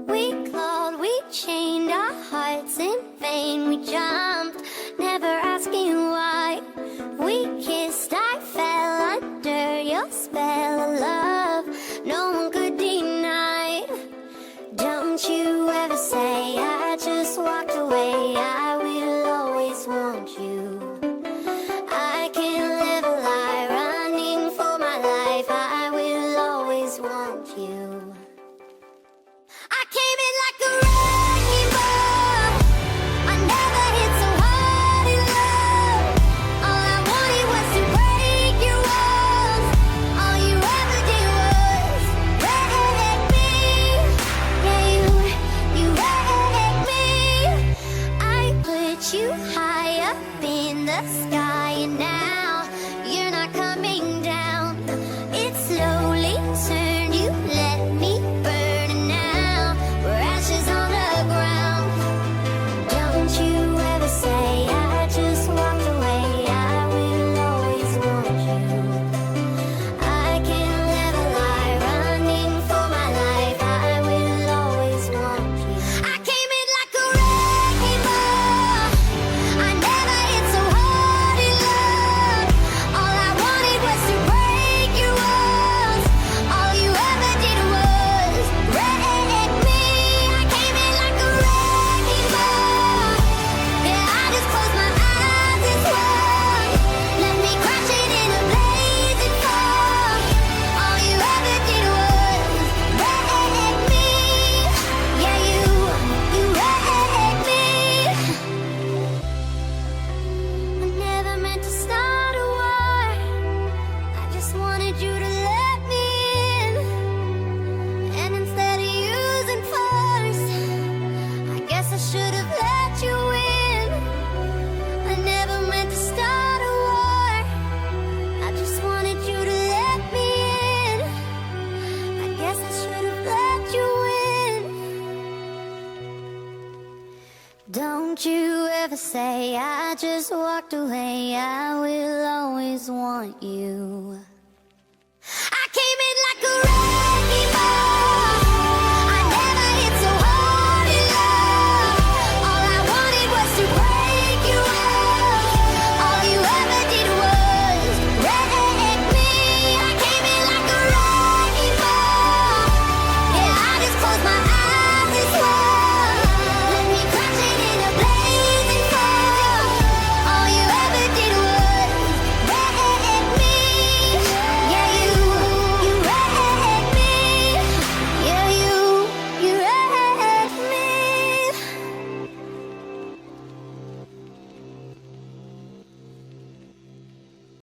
We clawed, we chained our hearts in vain. We jumped, never asking why. We kissed, I fell under your spell of love no one could deny. Don't you ever say I just walked away. I will always want you. I can't live a lie, running for my life. I will always want you. I came in like a wrecking ball. I never hit so hard in love. All I wanted was to break your walls. All you ever did was wreck me. Yeah, you wrecked me. I put you high up in the sky, and now you're not coming down. It slowly turned, you let me burn, and now we're ashes on the ground. Don't you ever say I just walked away. I will always want you. I can't live a lie, running for my life. I will always want you. I came in like a wrecking ball. I never hit so hard in love. All I wanted was to break your walls. All you ever did was wreck me. I came in like a wrecking ball. Yeah, I just closed my eyes and swung. Let me crash it in a blazing fall. All you ever did was wreck me. Yeah, you wrecked me. I never meant to start a war. I just wanted you to let me in. And instead of using force, I guess I should have let you in. I never meant to start a war. I just wanted you to let me in. I guess I should have let you in. Don't you ever say I just walked away. I will always want you.